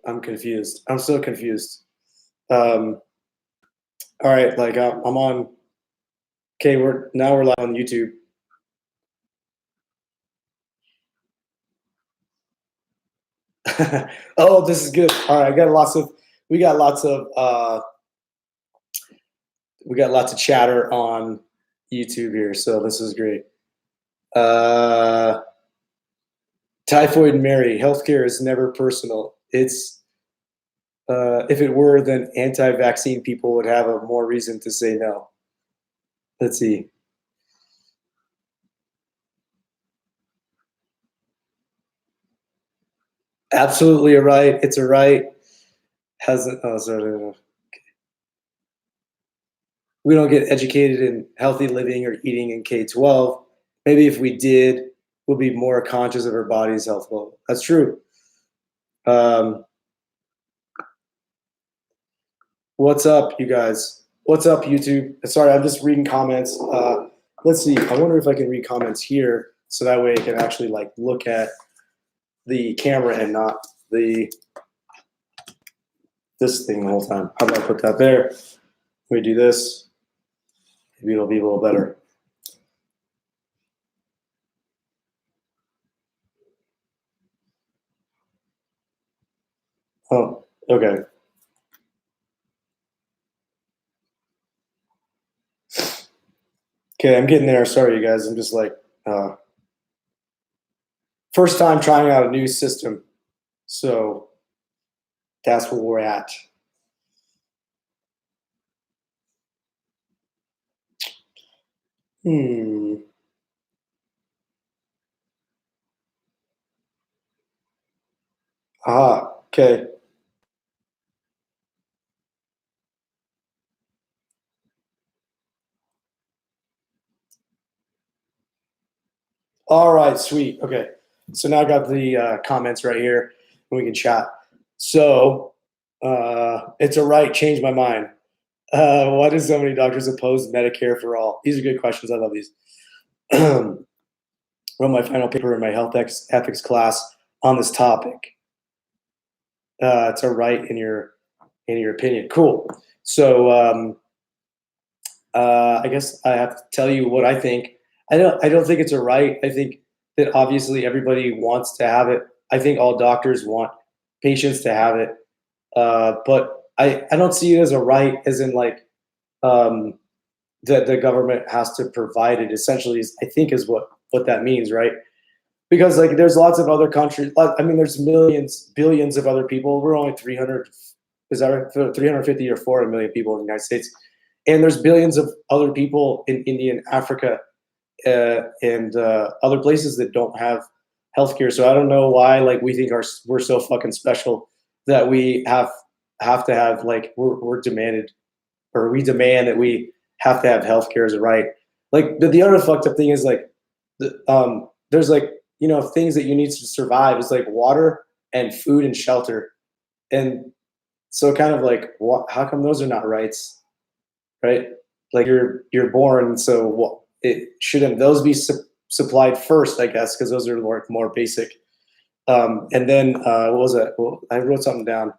I'm confused. I'm so confused. Um, all right, like I'm on. Okay, we're live on YouTube. Oh, this is good. All right, I got lots of. We got lots of. We got lots of chatter on YouTube here, so this is great. Uh, Typhoid Mary, healthcare is never personal. It's if it were, then anti-vaccine people would have a more reason to say no. Let's see. Absolutely a right. It's a right. Hasn't. Oh, sorry. We don't get educated in healthy living or eating in K-12. Maybe if we did, we'll be more conscious of our body's health. Well, that's true. Um, what's up, you guys? What's up, YouTube? Sorry, I'm just reading comments. Let's see. I wonder if I can read comments here, so that way I can actually like look at the camera and not this thing the whole time. How about I put that there? Let me do this. Maybe it'll be a little better. Oh, okay. Okay, I'm getting there. Sorry, you guys. I'm just like first time trying out a new system, so that's where we're at. Hmm. Ah. Okay. All right. Sweet. Okay. So now I got the comments right here, and we can chat. So it's a right. Change my mind. Why do so many doctors oppose Medicare for all? These are good questions. I love these. Wrote my final paper in my health ethics class on this topic. It's a right in your opinion. Cool. So I guess I have to tell you what I think. I don't think it's a right. I think that obviously everybody wants to have it. I think all doctors want patients to have it. But I don't see it as a right, as in like um, that the government has to provide it. Essentially, I think is what that means, right? Because like there's lots of other countries. I mean, there's millions, billions of other people. We're only 300. Is that right? 350 or 400 million people in the United States, and there's billions of other people in India and Africa and other places that don't have healthcare. So I don't know why like we think we're so fucking special that we have to have like we're demanded, or we demand that we have to have healthcare as a right. Like the other fucked up thing is like there's like things that you need to survive is like water and food and shelter, and so kind of like how come those are not rights, right? Like you're born, so it shouldn't those be supplied first, I guess, because those are more basic. And then what was it? Well, I wrote something down,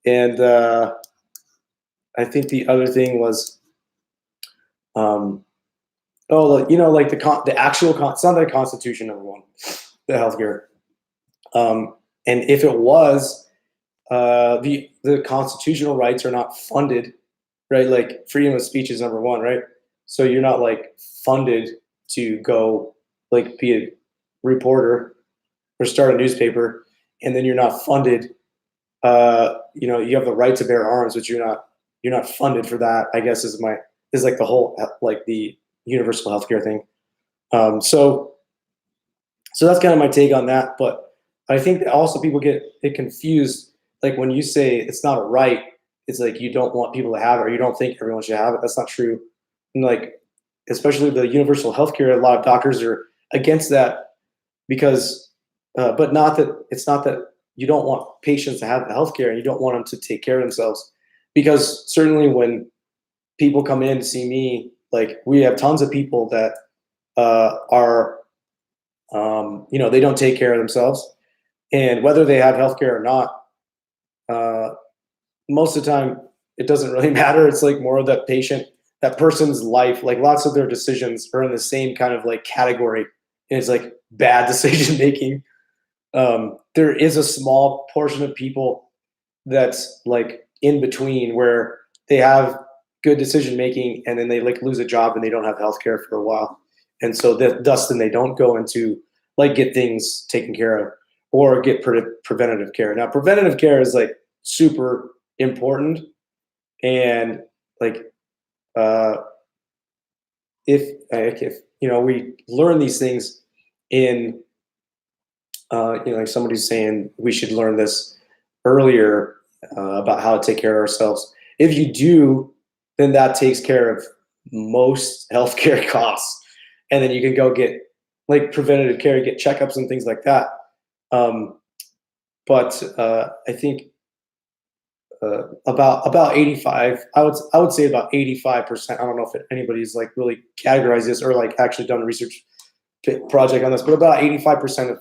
and I think the other thing was, like the actual it's not the Constitution, number one, the healthcare. And if it was, the constitutional rights are not funded, right? Like freedom of speech is number one, right? So you're not like funded to go like be a reporter or start a newspaper, and then you're not funded. You have the right to bear arms, but you're not funded for that. I guess is like the whole like the universal healthcare thing. So that's kind of my take on that. But I think that also people get it confused. Like when you say it's not a right, it's like you don't want people to have it, or you don't think everyone should have it. That's not true. And like, especially the universal healthcare, a lot of doctors are against that because, but not that it's not that you don't want patients to have the healthcare and you don't want them to take care of themselves. Because certainly when people come in to see me, like we have tons of people that are they don't take care of themselves, and whether they have healthcare or not, uh, most of the time it doesn't really matter. It's like more of that patient, that person's life, like lots of their decisions are in the same kind of like category. And it's like bad decision making. There is a small portion of people that's like in between where they have good decision making and then they like lose a job and they don't have healthcare for a while. And so that thus then they don't go into like get things taken care of or get preventative care. Now preventative care is like super important and like uh if you know we learn these things in you know like somebody's saying we should learn this earlier about how to take care of ourselves. If you do, then that takes care of most healthcare costs, and then you can go get like preventative care, get checkups and things like that. Um, but I think about 85. I would say about 85%. I don't know if anybody's like really categorized this or like actually done a research project on this, but about 85% of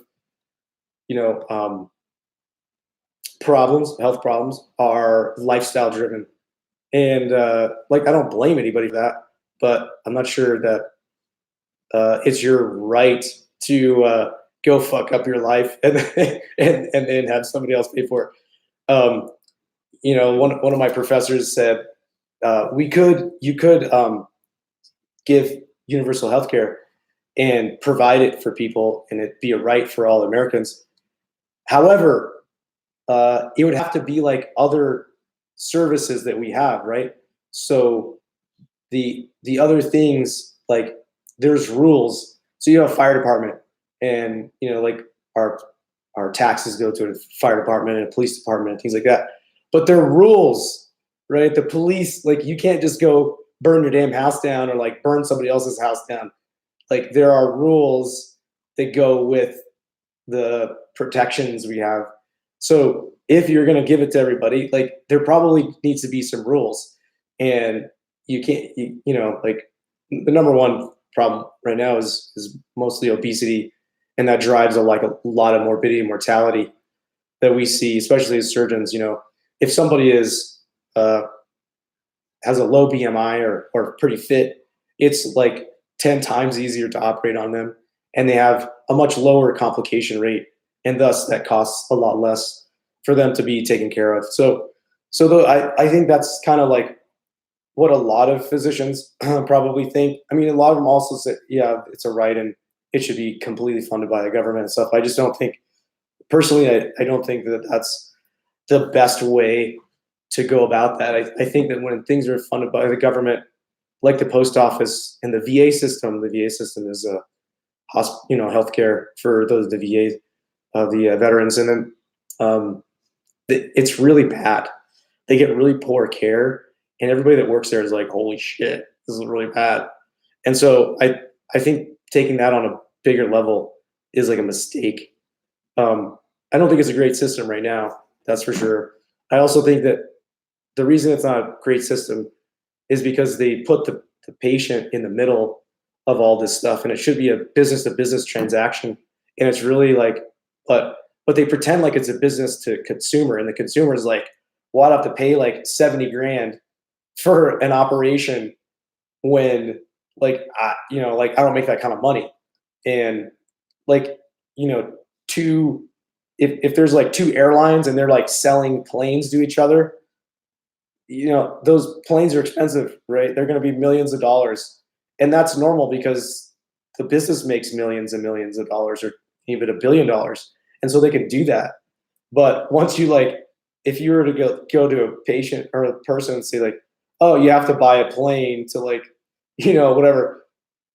you know problems, health problems, are lifestyle driven. And like I don't blame anybody for that, but I'm not sure that it's your right to go fuck up your life and and then have somebody else pay for it. You know, one of my professors said we could you could give universal health care and provide it for people and it be a right for all Americans. However, it would have to be like other services that we have, right? So the other things like there's rules. So you have a fire department, and you know like our taxes go to a fire department and a police department and things like that. But there are rules, right? The police, like you can't just go burn your damn house down or like burn somebody else's house down. Like there are rules that go with the protections we have. So if you're going to give it to everybody, like there probably needs to be some rules, and you can't, you know, like the number one problem right now is mostly obesity, and that drives like a lot of morbidity and mortality that we see, especially as surgeons. You know, if somebody is has a low BMI or pretty fit, it's like 10 times easier to operate on them, and they have a much lower complication rate, and thus that costs a lot less for them to be taken care of. I think that's kind of like what a lot of physicians probably think. I mean, a lot of them also say, yeah, it's a right and it should be completely funded by the government and stuff. I just don't think, personally, I don't think that that's the best way to go about that. I think that when things are funded by the government, like the post office and the VA system is a you know, healthcare for those the VA, the veterans, and then it's really bad. They get really poor care, and everybody that works there is like, "Holy shit, this is really bad." And so I think taking that on a bigger level is like a mistake. I don't think it's a great system right now. That's for sure. I also think that the reason it's not a great system is because they put the patient in the middle of all this stuff, and it should be a business to business transaction. And it's really like, but they pretend like it's a business to consumer, and the consumer is like, well, I have to pay like 70 grand for an operation when like you know like I don't make that kind of money. And like you know two if there's like two airlines and they're like selling planes to each other, you know, those planes are expensive, right? They're going to be millions of dollars. And that's normal because the business makes millions and millions of dollars or even $1 billion. And so they can do that. But once you like, if you were to go to a patient or a person and say like, oh, you have to buy a plane to like, you know, whatever,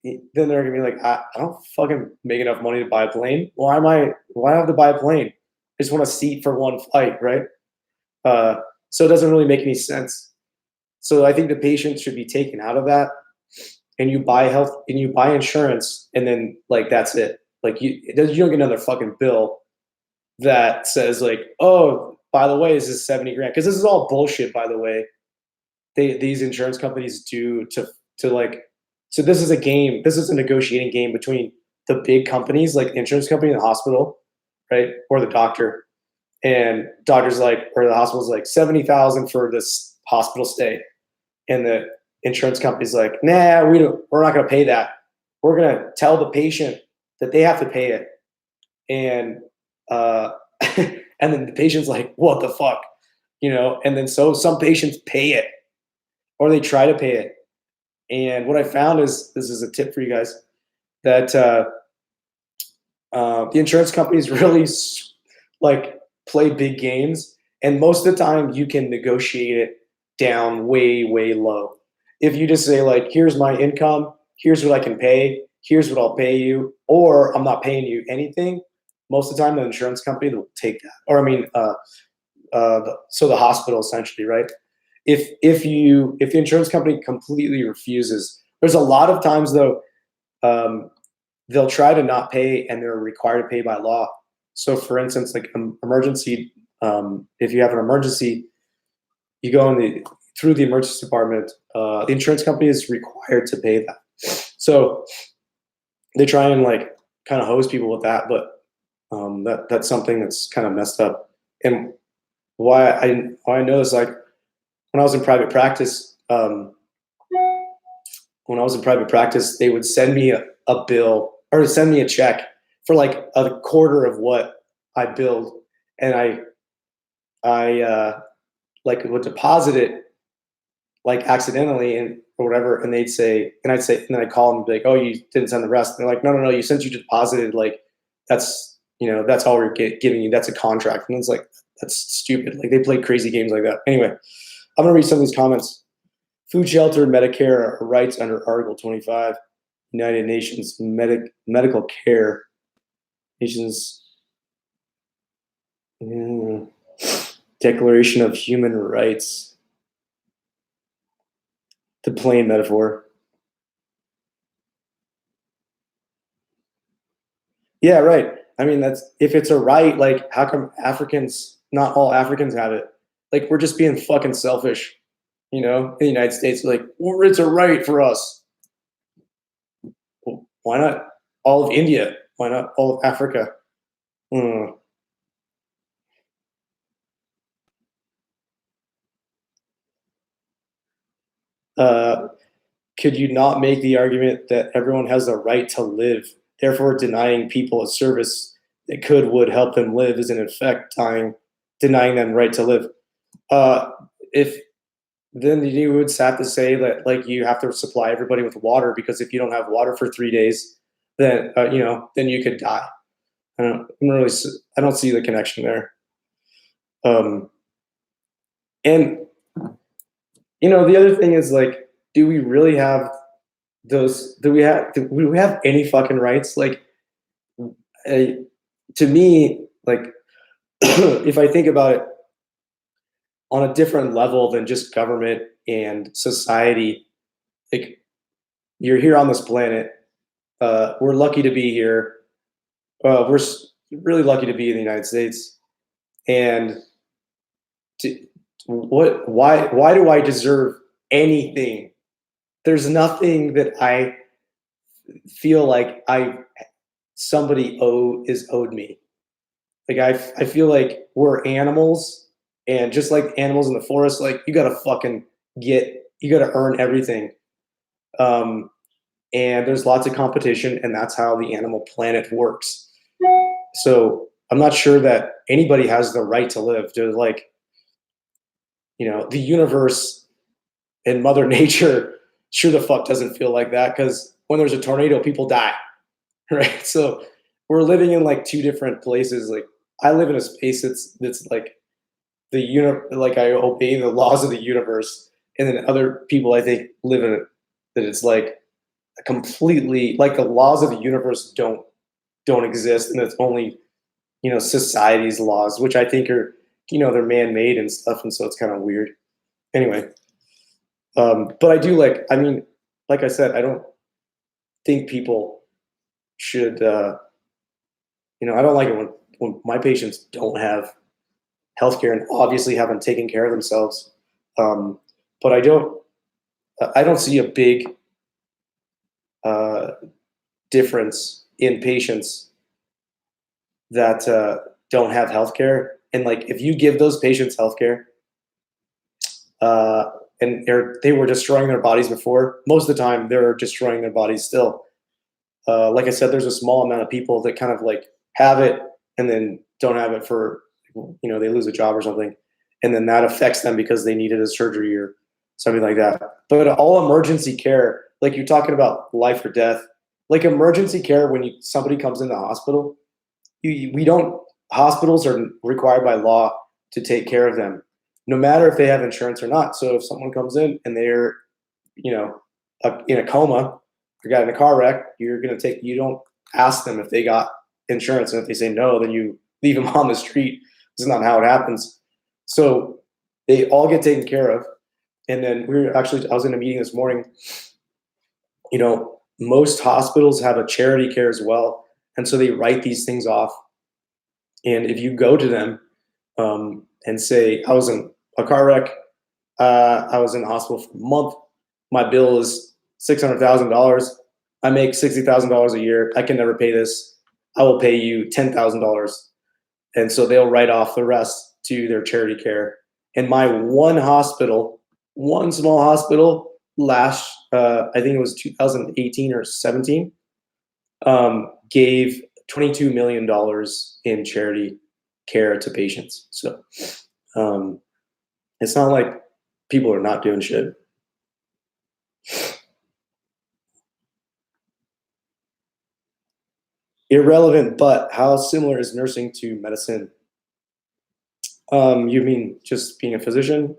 then they're gonna be like, I don't fucking make enough money to buy a plane. Why do I have to buy a plane? I just want a seat for one flight, right? Uh, so it doesn't really make any sense. So I think the patient should be taken out of that, and you buy health and you buy insurance, and then like that's it. Like you don't get another fucking bill that says like, oh, by the way, this is 70 grand, because this is all bullshit. By the way, these insurance companies do to like. So this is a game. This is a negotiating game between the big companies like the insurance company and the hospital, right, or the doctor, And doctor's like, or the hospital's like 70,000 for this hospital stay. And the insurance company's like, nah, we're not going to pay that. We're going to tell the patient that they have to pay it. And, and then the patient's like, what the fuck? And then so some patients pay it or they try to pay it. And what I found is, this is a tip for you guys, that the insurance companies really like play big games, and most of the time you can negotiate it down way, way low. If you just say like, here's my income, here's what I can pay, here's what I'll pay you, or I'm not paying you anything, most of the time the insurance company will take that. Or I mean, so the hospital essentially, right? If the insurance company completely refuses, there's a lot of times though, they'll try to not pay and they're required to pay by law. So for instance, like emergency, if you have an emergency, you go through the emergency department, the insurance company is required to pay that. So they try and like kind of hose people with that, but that's something that's kind of messed up. And why I know this, like when I was in private practice, they would send me a bill or send me a check for like a quarter of what I billed, and I like would deposit it like accidentally and or whatever, and I'd say, and then I'd call them and be like, oh, you didn't send the rest. And they're like, no, you since you deposited, like that's that's all we're giving you. That's a contract. And it's like, that's stupid. Like they play crazy games like that. Anyway, I'm gonna read some of these comments. Food, shelter, Medicare are rights under Article 25, United Nations medical care. Nations Declaration of Human Rights. The plain metaphor. Yeah, right. I mean, that's if it's a right, like how come not all Africans have it? Like we're just being fucking selfish, in the United States. Like, well, it's a right for us. Well, why not all of India? Why not all of Africa? Hmm. Uh, could you not make the argument that everyone has the right to live, therefore denying people a service that would help them live is in effect denying them right to live? If then you would have to say that like you have to supply everybody with water, because if you don't have water for 3 days, then then you could die. I don't see the connection there. Um, and the other thing is like, do we really have those? Do we have any fucking rights? Like, uh, to me, like if I think about it on a different level than just government and society, like you're here on this planet. We're lucky to be here. We're really lucky to be in the United States. And to, why do I deserve anything? There's nothing that I feel like somebody is owed me. Like I feel like we're animals, and just like animals in the forest, like you gotta earn everything. Um, and there's lots of competition, and that's how the animal planet works. So I'm not sure that anybody has the right to live. To like, the universe and Mother Nature sure the fuck doesn't feel like that, because when there's a tornado, people die, right? So we're living in like two different places. Like I live in a space that's like like I obey the laws of the universe, and then other people I think live in it that it's like completely like the laws of the universe don't exist, and it's only society's laws, which I think are they're man-made and stuff, and so it's kind of weird. Anyway, but I do I mean, like I said, I don't think people should. I don't like it when my patients don't have healthcare and obviously haven't taken care of themselves. Um, but I don't see a big uh, difference in patients that don't have healthcare And like, if you give those patients healthcare, and they were destroying their bodies before, most of the time they're destroying their bodies still. Like I said, there's a small amount of people that kind of like have it and then don't have it for, they lose a job or something. And then that affects them because they needed a surgery or something like that. But all emergency care, like you're talking about life or death, like emergency care, when somebody comes in the hospital, we don't, hospitals are required by law to take care of them, no matter if they have insurance or not. So if someone comes in and they're, you know, in a coma, or got in a car wreck, you don't ask them if they got insurance. And if they say no, then you leave them on the street. This is not how it happens. So they all get taken care of. And then I was in a meeting this morning. Most hospitals have a charity care as well. And so they write these things off. And if you go to them and say, I was in a car wreck, I was in the hospital for a month, my bill is $600,000. I make $60,000 a year. I can never pay this. I will pay you $10,000. And so they'll write off the rest to their charity care. And my one small hospital, I think it was 2018 or 17, gave $22 million in charity care to patients. So it's not like people are not doing shit. Irrelevant, but how similar is nursing to medicine? You mean just being a physician?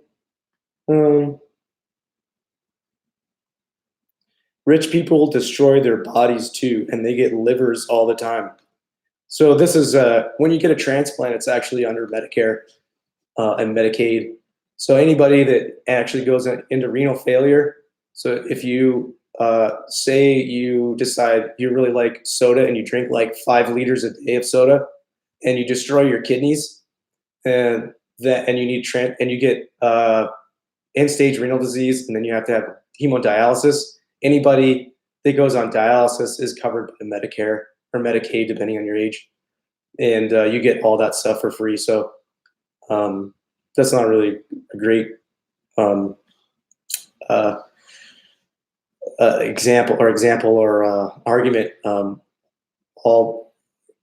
Rich people destroy their bodies too, and they get livers all the time. So this is when you get a transplant, it's actually under Medicare and Medicaid. So anybody that actually goes into renal failure, so if you say you decide you really like soda and you drink like 5 liters a day of soda, and you destroy your kidneys, and you get end-stage renal disease, and then you have to have hemodialysis. Anybody that goes on dialysis is covered by Medicare or Medicaid, depending on your age, and you get all that stuff for free. So that's not really a great example or argument.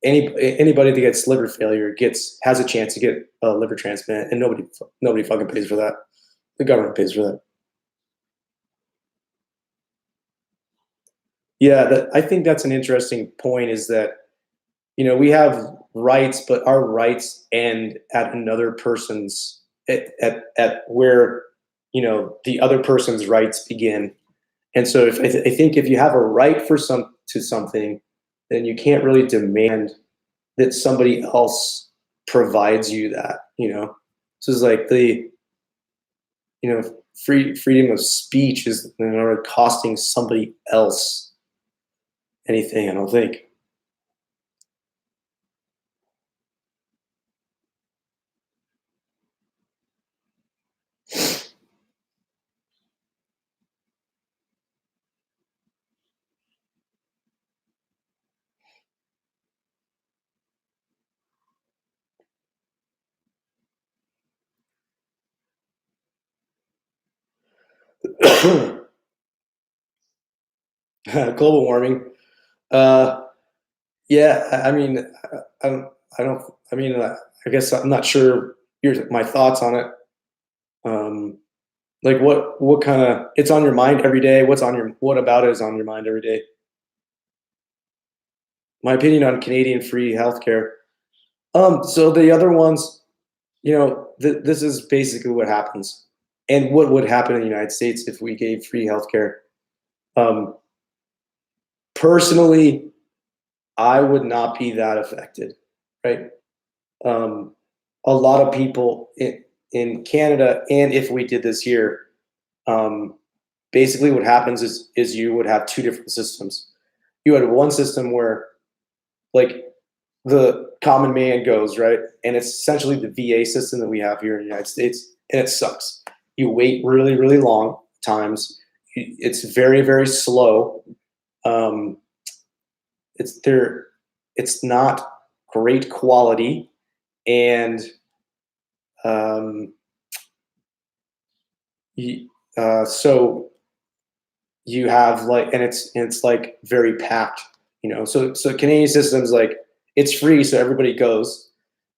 Anybody that gets liver failure has a chance to get a liver transplant, and nobody fucking pays for that. The government pays for that. Yeah, I think that's an interesting point. Is that we have rights, but our rights end at another person's at where the other person's rights begin. And so I think if you have a right to something, then you can't really demand that somebody else provides you that. So it's like the freedom of speech is costing somebody else anything, I don't think. Global warming. Yeah, I mean, I don't. I mean, I guess I'm not sure. Here's my thoughts on it. Like, what kind of? It's on your mind every day. What about it is on your mind every day? My opinion on Canadian free healthcare. So the other ones, this is basically what happens, and what would happen in the United States if we gave free healthcare. Um, Personally, I would not be that affected, right? Um, a lot of people in Canada, and if we did this here, um, basically what happens is you would have two different systems. You had one system where, like, the common man goes, right, and it's essentially the VA system that we have here in the United States, and it sucks. You wait really, really long times. It's very, very slow. Um, it's not great quality, and Um, you, so you have like, and it's like very packed, so Canadian system's like, it's free, so everybody goes,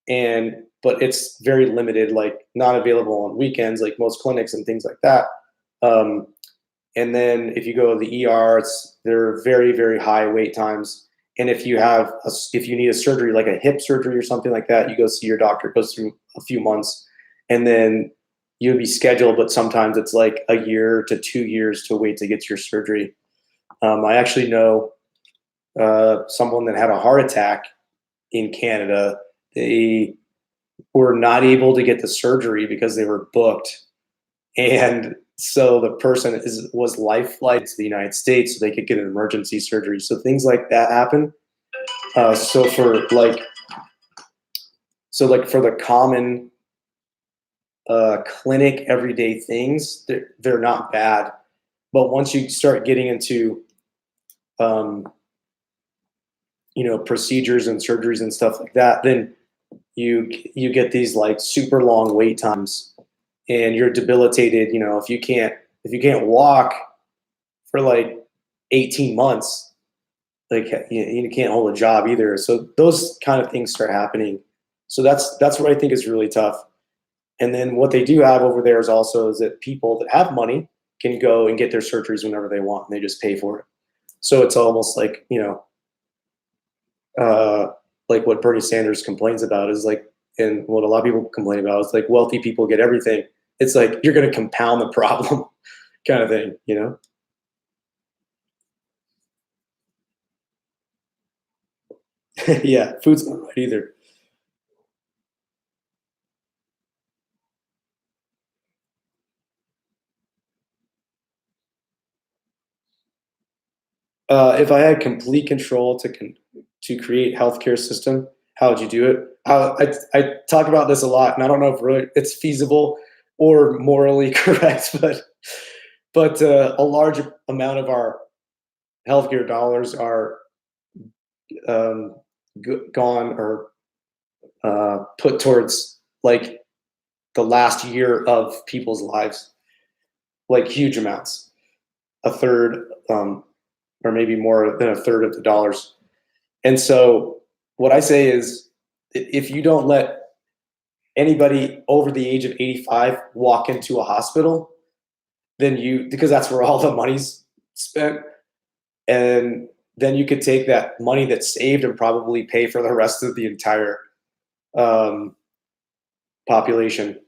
and but it's very limited, like not available on weekends like most clinics and things like that. um, and then if you go to the ER, they're very, very high wait times. And if you need a surgery like a hip surgery or something like that, you go see your doctor. It goes through a few months, and then you'll be scheduled. But sometimes it's like a year to 2 years to wait to get your surgery. I actually know someone that had a heart attack in Canada. They were not able to get the surgery because they were booked, and so the person was life flight to the United States so they could get an emergency surgery. So things like that happen. So for for the common clinic everyday things, they're not bad. But once you start getting into um, procedures and surgeries and stuff like that, then you get these like super long wait times, and you're debilitated. If you can't walk for like 18 months, like you can't hold a job either. So those kind of things start happening. So that's what I think is really tough. And then what they do have over there is that people that have money can go and get their surgeries whenever they want, and they just pay for it. So it's almost like, like what Bernie Sanders complains about is like, and what a lot of people complain about is like wealthy people get everything. It's like you're going to compound the problem, kind of thing. Yeah, food's not right either. If I had complete control to create healthcare system, how would you do it? I talk about this a lot, and I don't know if really it's feasible or morally correct, but a large amount of our healthcare dollars are um, gone or put towards like the last year of people's lives, like huge amounts, a third, or maybe more than a third of the dollars. And so what I say is, if you don't let anybody over the age of 85 walk into a hospital, then because that's where all the money's spent, and then you could take that money that's saved and probably pay for the rest of the entire um, population.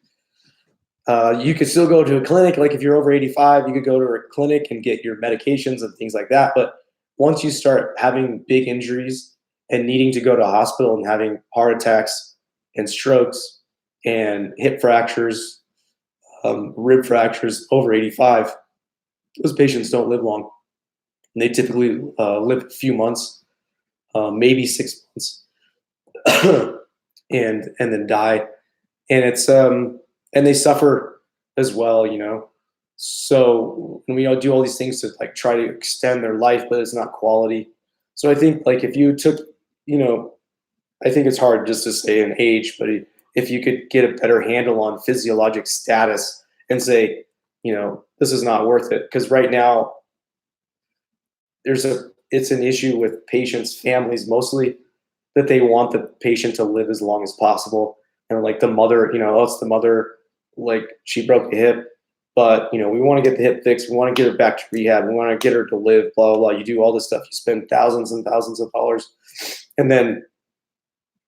You could still go to a clinic, like if you're over 85, you could go to a clinic and get your medications and things like that. But once you start having big injuries and needing to go to a hospital and having heart attacks and strokes and hip fractures, rib fractures over 85, those patients don't live long. And they typically live a few months, maybe 6 months, and then die. And and they suffer as well. So we all do all these things to like try to extend their life, but it's not quality. So I think like if you took, you know, I think it's hard just to say an age, but if you could get a better handle on physiologic status and say, this is not worth it, because right now it's an issue with patients' families mostly, that they want the patient to live as long as possible. And like the mother, oh, it's the mother, like she broke a hip, but we want to get the hip fixed. We want to get her back to rehab. We want to get her to live, blah, blah, blah. You do all this stuff. You spend thousands and thousands of dollars. And then,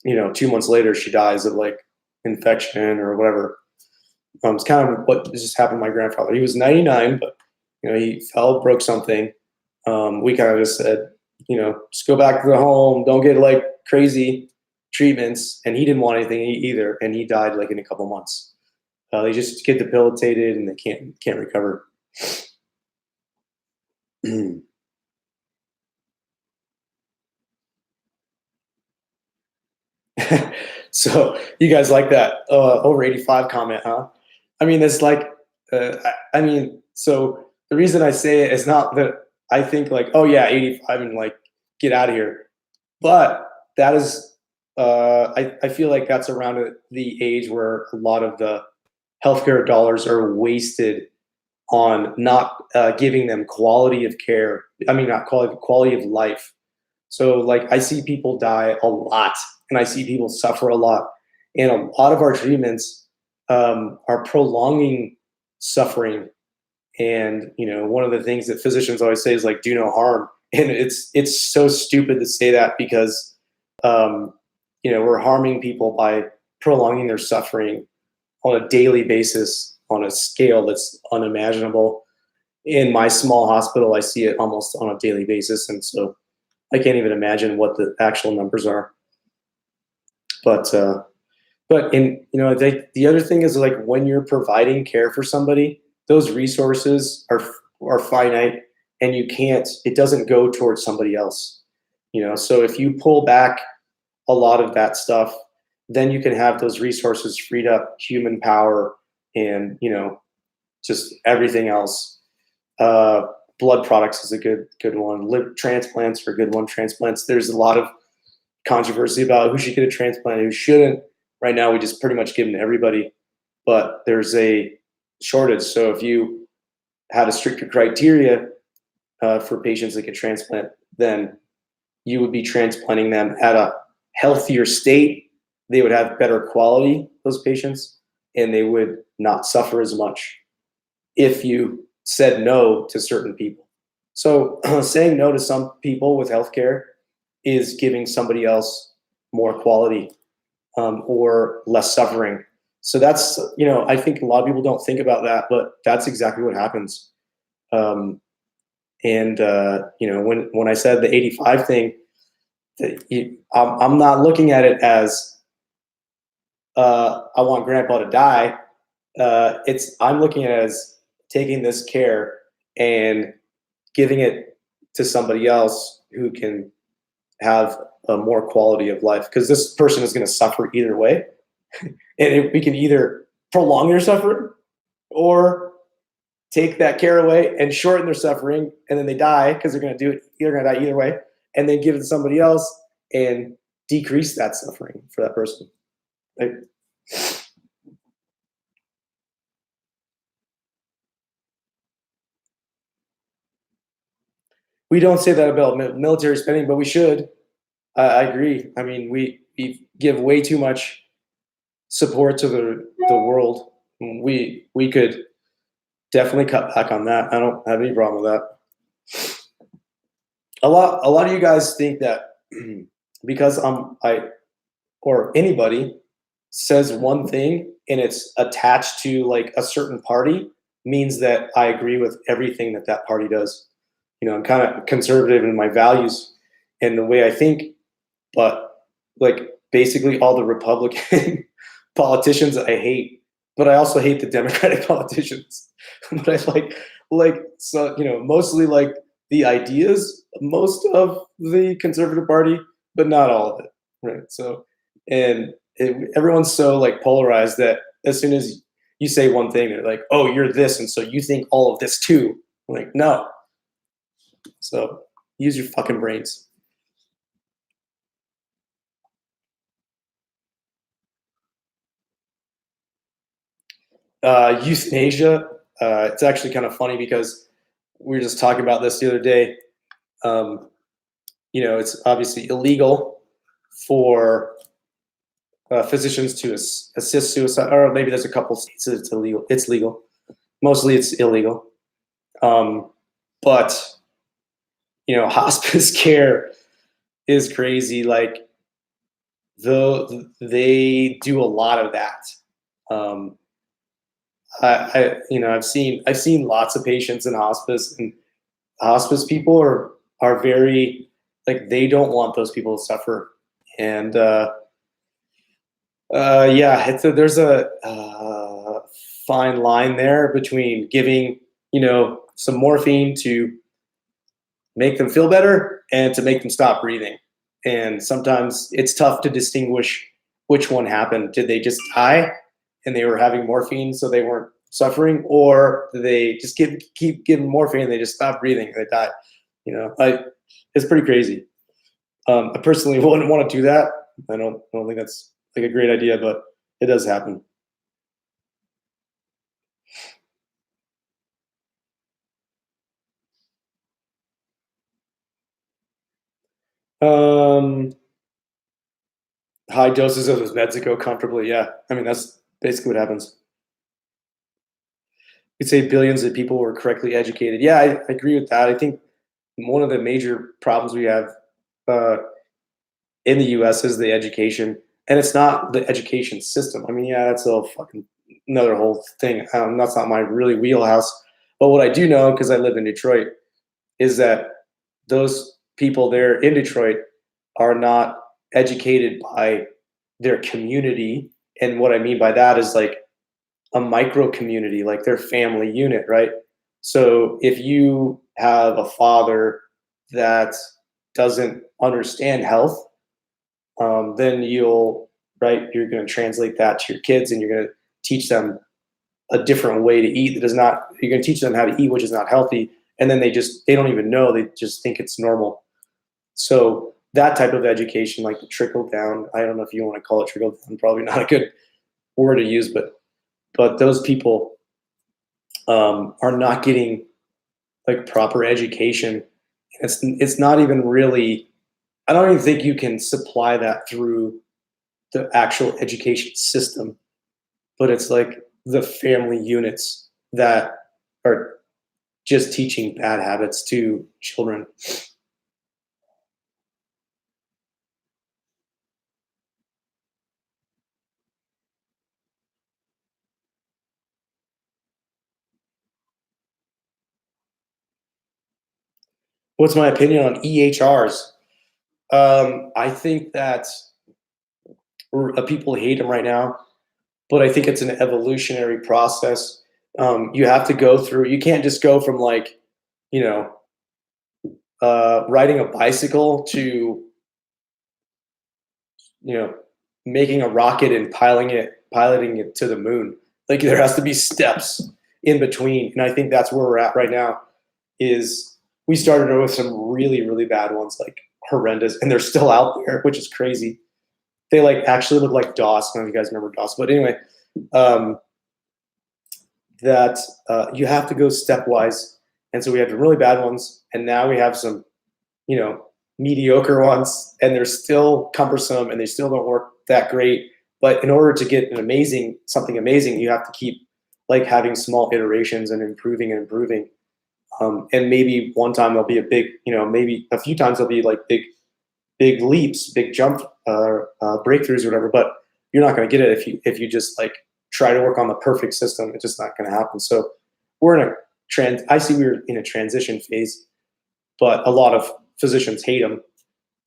2 months later, she dies of like infection or whatever. It's kind of what just happened to my grandfather. He was 99, but, he fell, broke something. We kind of just said, just go back to the home. Don't get like crazy treatments. And he didn't want anything either. And he died like in a couple months. They just get debilitated and they can't recover. So you guys like that over 85 comment, huh? I mean, it's like, so the reason I say it is not that I think like, oh yeah, 85 and like get out of here, but that is I feel like that's around the age where a lot of the healthcare dollars are wasted on not giving them quality of care. I mean, not quality of life. So, like, I see people die a lot, and I see people suffer a lot, and a lot of our treatments are prolonging suffering. And one of the things that physicians always say is like, "Do no harm," and it's so stupid to say that because um, we're harming people by prolonging their suffering on a daily basis on a scale that's unimaginable. In my small hospital, I see it almost on a daily basis, and so I can't even imagine what the actual numbers are. But in the other thing is, like, when you're providing care for somebody, those resources are finite, and you can't. It doesn't go towards somebody else. So if you pull back a lot of that stuff, then you can have those resources freed up, human power, and just everything else. Uh, Blood products is a good one. Liver transplants are a good one. Transplants. There's a lot of controversy about who should get a transplant and who shouldn't. Right now, we just pretty much give them to everybody, but there's a shortage. So if you had a stricter criteria for patients that get transplant, then you would be transplanting them at a healthier state. They would have better quality, those patients, and they would not suffer as much if you said no to certain people. So saying no to some people with healthcare is giving somebody else more quality or less suffering. So that's, I think a lot of people don't think about that, but that's exactly what happens. Um, and when I said the 85 thing, I'm not looking at it as I want grandpa to die. I'm looking at it as taking this care and giving it to somebody else who can have a more quality of life, because this person is going to suffer either way. We can either prolong their suffering or take that care away and shorten their suffering, and then they die because they're going to die either way, and then give it to somebody else and decrease that suffering for that person. Right? We don't say that about military spending, but we should. I agree. I mean, we give way too much support to the world. We could definitely cut back on that. I don't have any problem with that. A lot of you guys think that because I or anybody says one thing and it's attached to like a certain party means that I agree with everything that that party does. I'm kind of conservative in my values and the way I think, but like basically all the Republican politicians I hate, but I also hate the Democratic politicians. But I so mostly like the ideas, most of the conservative party, but not all of it, right? So, and everyone's so like polarized that as soon as you say one thing, they're like, "Oh, you're this," and so you think all of this too. I'm like, no. So use your fucking brains. Euthanasia. It's actually kind of funny because we were just talking about this the other day. Um, it's obviously illegal for physicians to assist suicide, or maybe there's a couple states that it's illegal. It's legal. Mostly, it's illegal. But hospice care is crazy. Like, though they do a lot of that. Um, I've seen lots of patients in hospice, and hospice people are very like they don't want those people to suffer, and yeah, there's a fine line there between giving some morphine to make them feel better and to make them stop breathing, and sometimes it's tough to distinguish which one happened. Did they just die and they were having morphine so they weren't suffering, or did they just keep giving morphine and they just stopped breathing and they died? It's pretty crazy. I personally wouldn't want to do that, I don't think that's like a great idea, but it does happen. Um, High doses of those meds that go comfortably. Yeah, I mean that's basically what happens. You'd say billions of people were correctly educated. Yeah, I agree with that. I think one of the major problems we have uh, in the U.S. is the education, and it's not the education system. I mean, yeah, that's a fucking another whole thing. That's not my really wheelhouse. But what I do know, because I live in Detroit, is that those people there in Detroit are not educated by their community. And what I mean by that is like a micro community, like their family unit, right? So if you have a father that doesn't understand health, then right, you're going to translate that to your kids and you're going to teach them a different way to eat that is not, you're going to teach them how to eat, which is not healthy. And then they don't even know, they just think it's normal. So that type of education, like the trickle down, I don't know if you want to call it trickle down, probably not a good word to use, but those people are not getting like proper education. It's not even really. I don't even think you can supply that through the actual education system, but it's like the family units that are just teaching bad habits to children. What's my opinion on EHRs? I think that people hate them right now, but I think it's an evolutionary process. You have to go through. You can't just go from like, you know, riding a bicycle to, you know, making a rocket and piloting it to the moon. Like there has to be steps in between, and I think that's where we're at right now. Is we started with some really really bad ones, like horrendous, and they're still out there, which is crazy. They like actually look like DOS. I don't know if you guys remember DOS, but anyway, um, that you have to go stepwise. And so we have the really bad ones, and now we have some, you know, mediocre ones, and they're still cumbersome and they still don't work that great. But in order to get something amazing, you have to keep like having small iterations and improving and improving. And maybe one time there'll be a big, maybe a few times there'll be like big leaps, big jump breakthroughs or whatever. But you're not going to get it if you just like try to work on the perfect system. It's just not going to happen. So we're in a I see we're in a transition phase, but a lot of physicians hate them,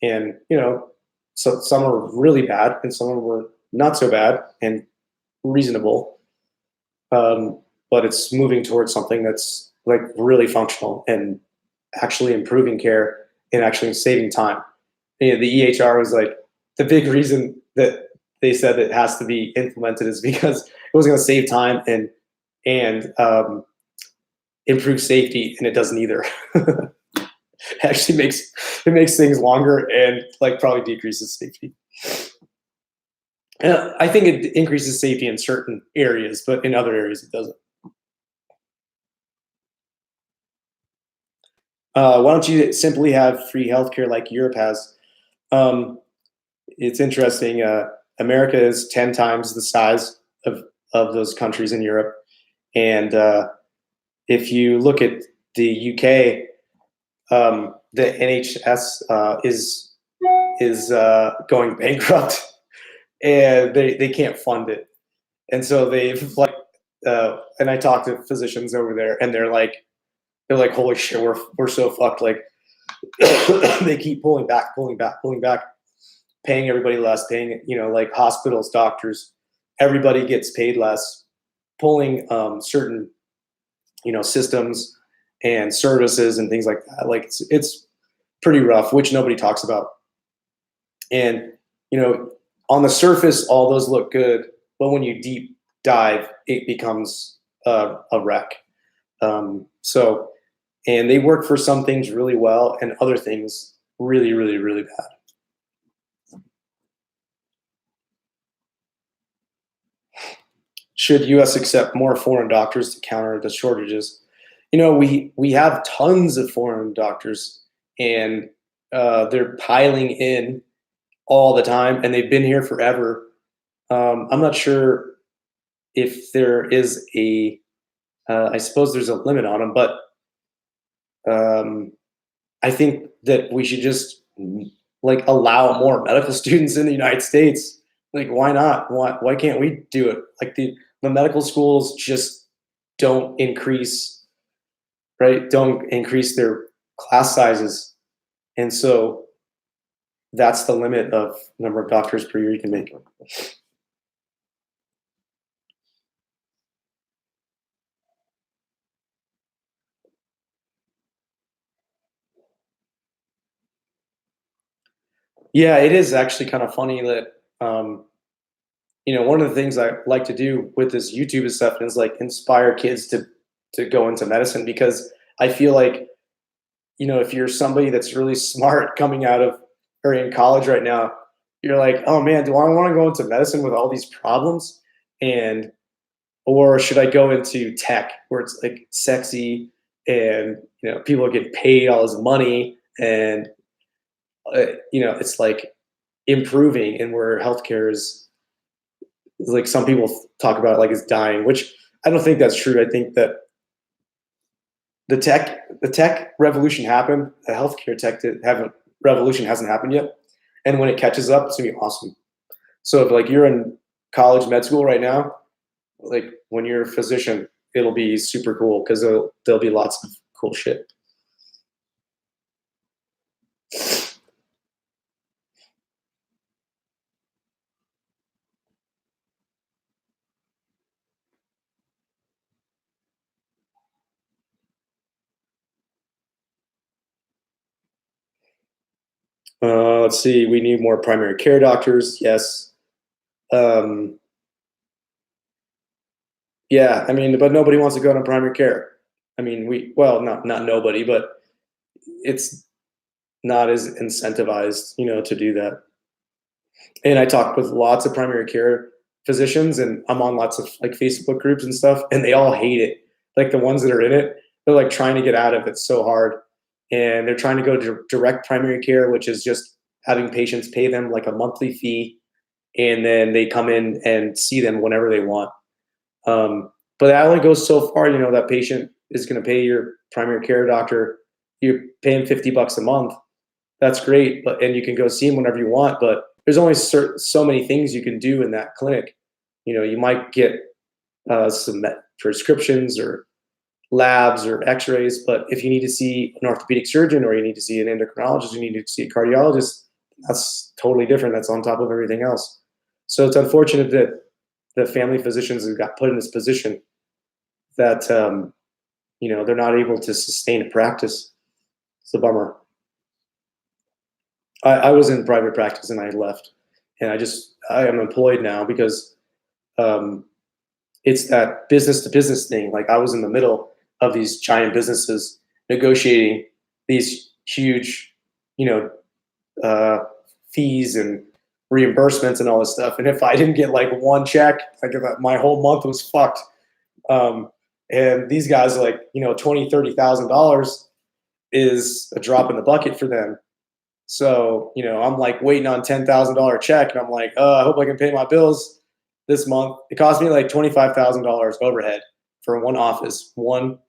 and so some are really bad, and some were not so bad and reasonable. But it's moving towards something that's like really functional and actually improving care and actually saving time. The EHR was like the big reason that they said it has to be implemented is because it was going to save time and improve safety, and it doesn't either. Actually makes things longer and like probably decreases safety. I think it increases safety in certain areas, but in other areas it doesn't. Why don't you simply have free healthcare like Europe has? Um, it's interesting. America is 10 times the size of those countries in Europe, and if you look at the UK, the NHS is going bankrupt, and they can't fund it, and so they've like, and I talked to physicians over there, and they're like, holy shit, we're so fucked. Like they keep pulling back, paying everybody less, paying like hospitals, doctors, everybody gets paid less, pulling certain systems and services and things like that. Like it's pretty rough, which nobody talks about. And you know, on the surface, all those look good, but when you deep dive, it becomes a wreck. So, and they work for some things really well, and other things really, really, really bad. Should U.S. accept more foreign doctors to counter the shortages? We have tons of foreign doctors, and they're piling in all the time, and they've been here forever. I'm not sure if there is I suppose there's a limit on them, but um, I think that we should just like allow more medical students in the United States. Like, why not? Why can't we do it? Like the medical schools just don't increase, right? Don't increase their class sizes, and so that's the limit of number of doctors per year you can make. Yeah, it is actually kind of funny that one of the things I like to do with this YouTube and stuff is like inspire kids to go into medicine because I feel like if you're somebody that's really smart coming out of or in college right now, you're like, oh man, do I want to go into medicine with all these problems? And or should I go into tech where it's like sexy and people are getting paid all this money and it's like improving and where healthcare is like some people talk about it like it's dying, which I don't think that's true. I think that the tech revolution happened. The healthcare tech haven't revolution hasn't happened yet, and when it catches up, it's gonna be awesome. So if like you're in college med school right now, like when you're a physician, it'll be super cool because there'll be lots of cool shit. Let's see. We need more primary care doctors. Yes. Um, yeah. I mean, but nobody wants to go to primary care. I mean, not nobody, but it's not as incentivized, to do that. And I talk with lots of primary care physicians, and I'm on lots of like Facebook groups and stuff, and they all hate it. Like the ones that are in it, they're like trying to get out of it so hard, and they're trying to go to direct primary care, which is just having patients pay them like a monthly fee, and then they come in and see them whenever they want. But that only goes so far. That patient is going to pay your primary care doctor. You're paying $50 a month. That's great, and you can go see him whenever you want. But there's only so many things you can do in that clinic. You might get some prescriptions or labs or X-rays, but if you need to see an orthopedic surgeon or you need to see an endocrinologist, you need to see a cardiologist. That's totally different. That's on top of everything else. So it's unfortunate that the family physicians have got put in this position that they're not able to sustain a practice. It's a bummer. I was in private practice and I left, and I am employed now because um, it's that business to business thing. Like I was in the middle of these giant businesses negotiating these huge, you know, uh, fees and reimbursements and all this stuff. And if I didn't get like one check, like my whole month was fucked. Um, and these guys, like, $20,000, $30,000 is a drop in the bucket for them. So, I'm like waiting on $10,000 check, and I'm like, I hope I can pay my bills this month. It cost me like $25,000 overhead for one office, one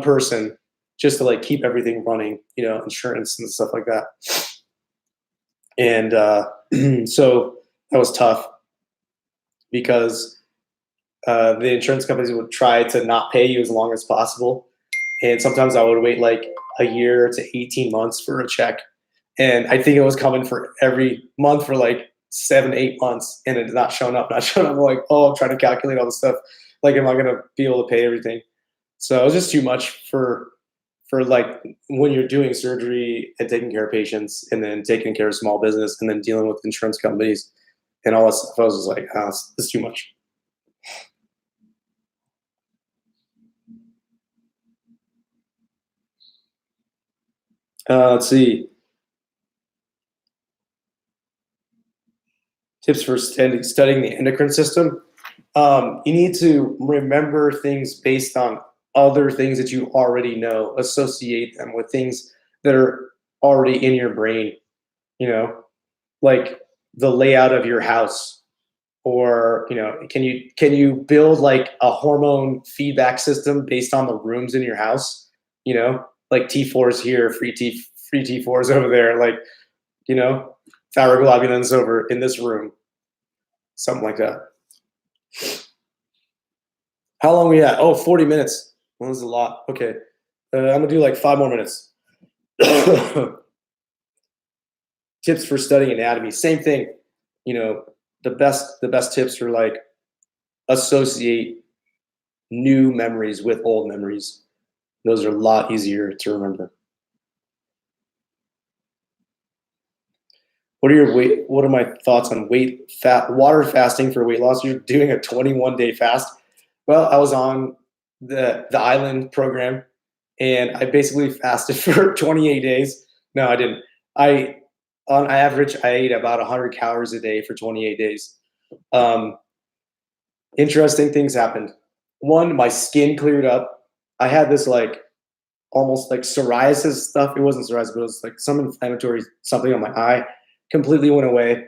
person, just to like keep everything running, insurance and stuff like that. And so that was tough because the insurance companies would try to not pay you as long as possible, and sometimes I would wait like a year to 18 months for a check. And I think it was coming for every month for like 7, 8 months, and it's not showing up, not showing up. I'm like, oh, I'm trying to calculate all this stuff. Like, am I going to be able to pay everything? So it was just too much for like when you're doing surgery and taking care of patients, and then taking care of small business, and then dealing with insurance companies and all that stuff. I was just like, this is too much. Let's see. Tips for studying the endocrine system. You need to remember things based on other things that you already know, associate them with things that are already in your brain, you know, like the layout of your house, or can you build like a hormone feedback system based on the rooms in your house, like T4s here, free T4s over there, like, you know thyroglobulins over in this room, something like that. How long are we at? Oh, 40 minutes. Well, this is a lot. Okay. I'm gonna do like 5 more minutes. Tips for studying anatomy, same thing. you know the best tips are like associate new memories with old memories. Those are a lot easier to remember. What are my thoughts on water fasting for weight loss? You're doing a 21-day fast. Well, I was on the island program, and I basically fasted for 28 days. No, I didn't. I On average I ate about 100 calories a day for 28 days. Um, Interesting things happened. One, my skin cleared up. I had this like almost like psoriasis stuff. It wasn't psoriasis, but it was like some inflammatory something on my eye. Completely went away.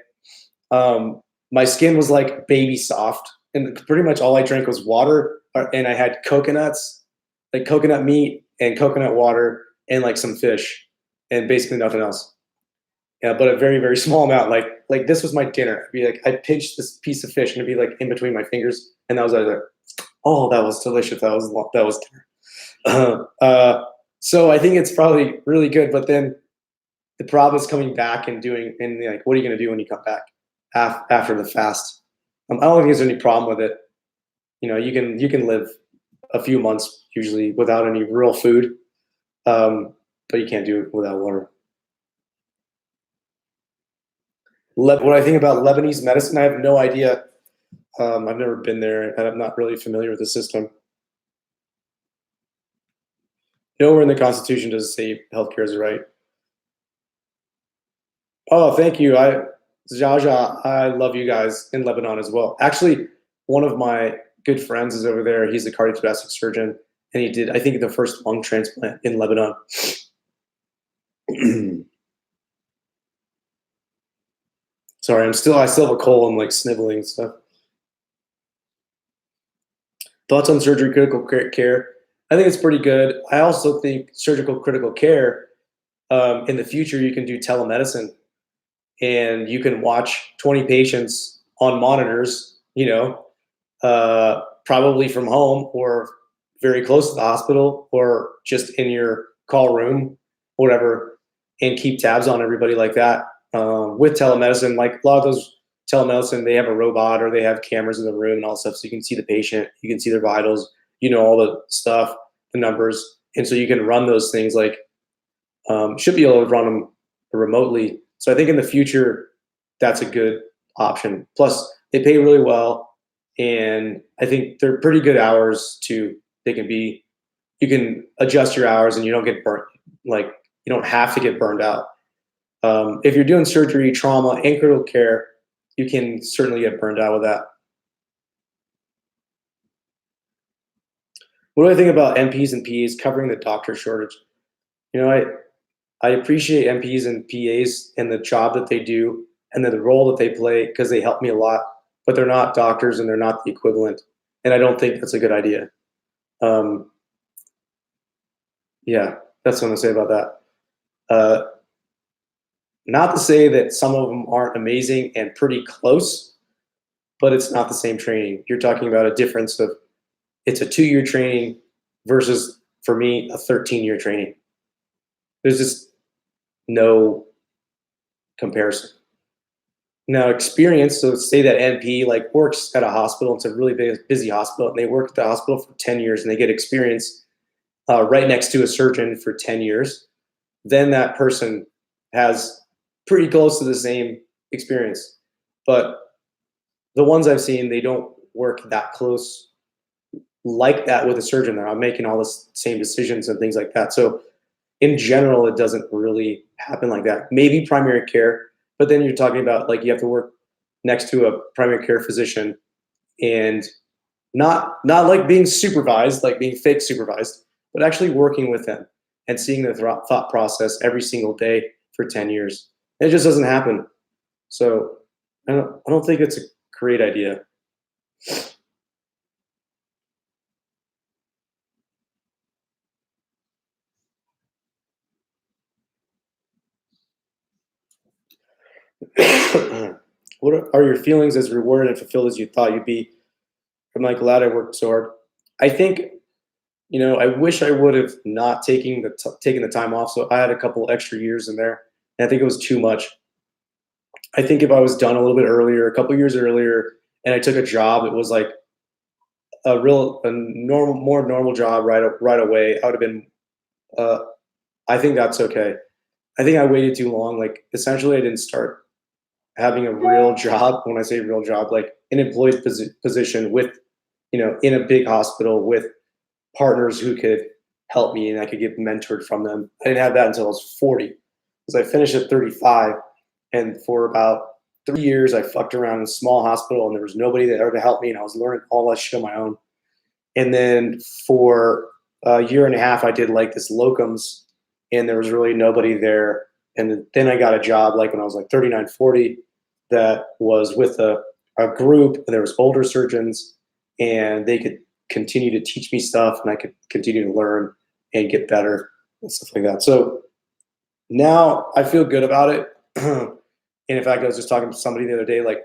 My skin was like baby soft, and pretty much all I drank was water, and I had coconuts, like coconut meat and coconut water, and like some fish, and basically nothing else. Yeah, but a very very small amount. Like this was my dinner. I'd be like, I pinched this piece of fish, and it'd be like in between my fingers, and that was like, oh, that was delicious. That was dinner. So I think it's probably really good, but then the problem is coming back and doing, and like, what are you going to do when you come back after the fast? I don't think there's any problem with it. You can live a few months usually without any real food, but you can't do it without water. What I think about Lebanese medicine, I have no idea. I've never been there, and I'm not really familiar with the system. Nowhere in the Constitution does it say healthcare is a right. Oh, thank you. Jaja, I love you guys in Lebanon as well. Actually, one of my good friends is over there. He's a cardiothoracic surgeon, and he did, I think, the first lung transplant in Lebanon. Sorry, I still have a cold. I'm like sniveling and stuff. Thoughts on surgery critical care? I think it's pretty good. I also think surgical critical care, in the future, you can do telemedicine, and you can watch 20 patients on monitors, probably from home or very close to the hospital or just in your call room, whatever, and keep tabs on everybody like that. With telemedicine, like a lot of those telemedicine, they have a robot or they have cameras in the room and all stuff, so you can see the patient, you can see their vitals, all the stuff, the numbers, and so you can run those things like, should be able to run them remotely. So I think in the future, that's a good option. Plus, they pay really well, and I think they're pretty good hours too. They can be, you can adjust your hours, and you don't get burnt. Like, you don't have to get burned out. If you're doing surgery, trauma, and critical care, you can certainly get burned out with that. What do I think about MPs and PAs covering the doctor shortage? You know, I appreciate MPs and PAs and the job that they do and the role that they play because they help me a lot, but they're not doctors and they're not the equivalent. And I don't think that's a good idea. Um, yeah, that's what I'm gonna say about that. Uh, Not to say that some of them aren't amazing and pretty close, but it's not the same training. You're talking about a difference of, it's a 2-year training versus, for me, a 13-year training. There's just no comparison. Now, experience, so say that NP like works at a hospital, it's a really busy hospital, and they work at the hospital for 10 years and they get experience right next to a surgeon for 10 years, then that person has pretty close to the same experience. But the ones I've seen, they don't work that close like that with a surgeon. They're not making all the same decisions and things like that. So in general, it doesn't really happen like that. Maybe primary care, but then you're talking about like you have to work next to a primary care physician and not like being supervised, like being fake supervised, but actually working with them and seeing their thought process every single day for 10 years. And it just doesn't happen. So I don't think it's a great idea. What are your feelings as rewarded and fulfilled as you thought you'd be? I'm like glad I worked so hard. I think, I wish I would have not taken the time off. So I had a couple extra years in there, and I think it was too much. I think if I was done a little bit earlier, a couple years earlier, and I took a job, it was like a normal, more normal job right away. I would have been. Uh, I think that's okay. I think I waited too long. Like essentially, I didn't start having a real job. When I say real job, like an employed position with, in a big hospital with partners who could help me and I could get mentored from them. I didn't have that until I was 40 because I finished at 35. And for about 3 years, I fucked around in a small hospital and there was nobody there to help me. And I was learning all that shit on my own. And then for a year and a half, I did like this locums and there was really nobody there. And then I got a job like when I was like 39, 40 that was with a group and there was older surgeons and they could continue to teach me stuff and I could continue to learn and get better and stuff like that. So now I feel good about it. And in fact, I was just talking to somebody the other day, like,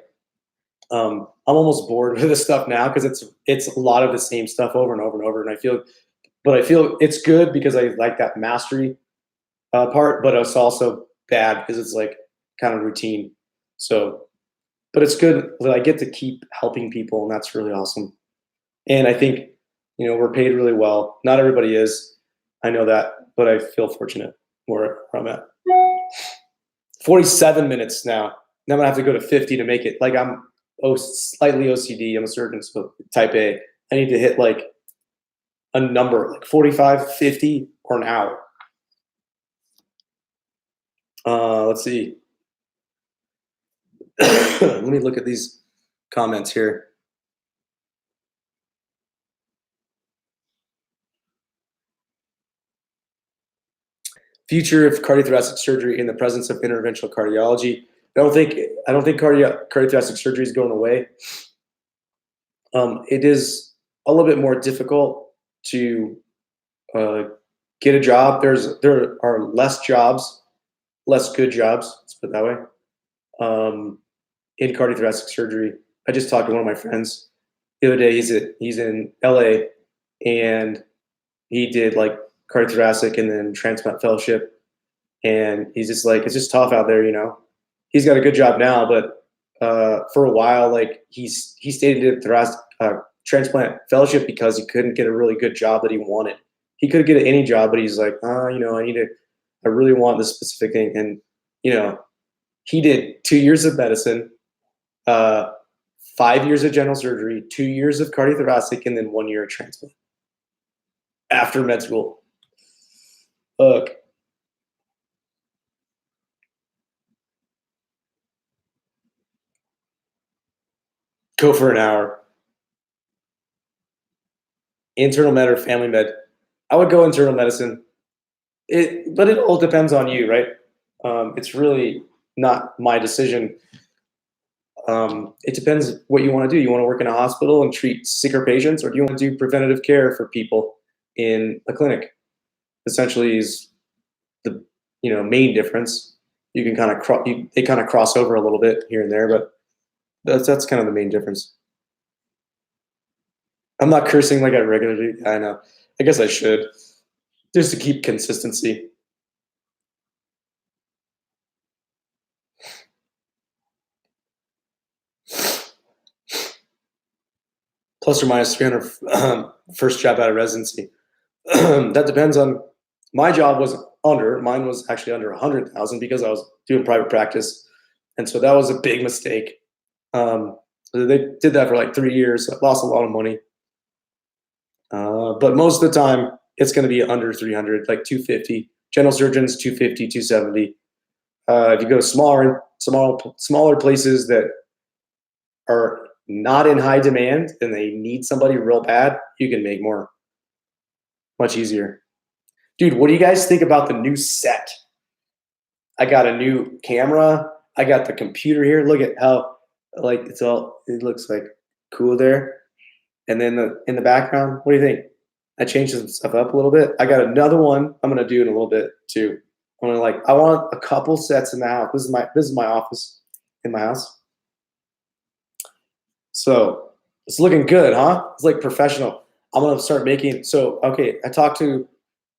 I'm almost bored with this stuff now because it's a lot of the same stuff over and over and over. And I feel it's good because I like that mastery part, but it's also bad because it's like kind of routine. So, but it's good that I get to keep helping people, and that's really awesome. And I think, we're paid really well. Not everybody is. I know that, but I feel fortunate where I'm at. 47 minutes now. Now I'm gonna have to go to 50 to make it. Like I'm slightly OCD. I'm a surgeon, so type A. I need to hit like a number, like 45, 50, or an hour. Let's see. Let me look at these comments here. Future of cardiothoracic surgery in the presence of interventional cardiology. I don't think cardiothoracic surgery is going away. It is a little bit more difficult to uh, get a job. There are less jobs, less good jobs. Let's put it that way. In cardiothoracic surgery, I just talked to one of my friends the other day. He's in LA, and he did like cardiothoracic and then transplant fellowship. And he's just like, it's just tough out there. He's got a good job now, but for a while, like he stayed at thoracic transplant fellowship because he couldn't get a really good job that he wanted. He could get any job, but he's like, I really want this specific thing. And he did 2 years of medicine, uh, 5 years of general surgery, 2 years of cardiothoracic, and then 1 year of transplant after med school. Look, go for an hour. Internal med or family med? I would go internal medicine. But it all depends on you, right? It's really not my decision. It depends what you want to do. You want to work in a hospital and treat sicker patients, or do you want to do preventative care for people in a clinic? Essentially, is the main difference. You can kind of they kind of cross over a little bit here and there, but that's kind of the main difference. I'm not cursing like I regularly. I know. I guess I should, just to keep consistency. Plus or minus 300 first job out of residency. That depends on. My job was mine was actually under 100,000 because I was doing private practice, and so that was a big mistake. They did that for like 3 years. So I lost a lot of money, but most of the time it's going to be under 300, like 250. General surgeons 250, 270. If you go to smaller places that are not in high demand and they need somebody real bad, you can make more. Much easier. Dude, what do you guys think about the new set? I got a new camera. I got the computer here. Look at how like it looks like cool there. And then in the background, what do you think? I changed some stuff up a little bit. I got another one I'm gonna do in a little bit too. I want a couple sets in the house. This is my office in my house. So it's looking good, huh? It's like professional. I'm gonna start making. So okay, I talked to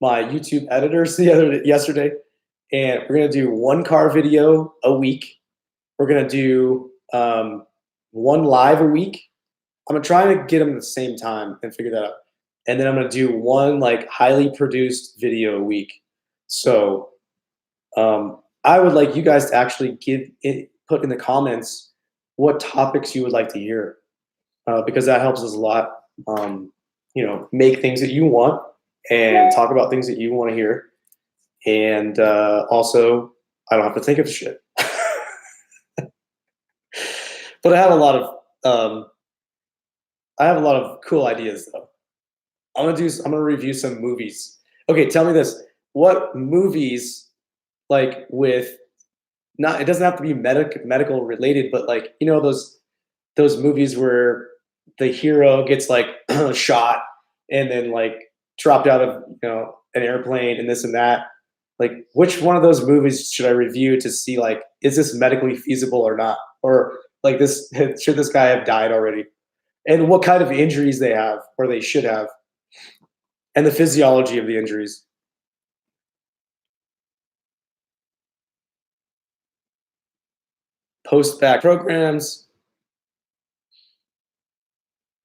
my YouTube editors yesterday, and we're gonna do one car video a week. We're gonna do one live a week. I'm gonna try to get them at the same time and figure that out. And then I'm gonna do one like highly produced video a week. So I would like you guys to actually put in the comments what topics you would like to hear, because that helps us a lot. Make things that you want and talk about things that you want to hear, and also I don't have to think of shit. But I have a lot of cool ideas though. I'm gonna review some movies. Okay, tell me this: what movies, like with not it doesn't have to be medical related, but like those movies where the hero gets like shot and then like dropped out of an airplane and this and that. Like, which one of those movies should I review to see like is this medically feasible or not, or like this should this guy have died already, and what kind of injuries they have or they should have, and the physiology of the injuries. Post-back programs.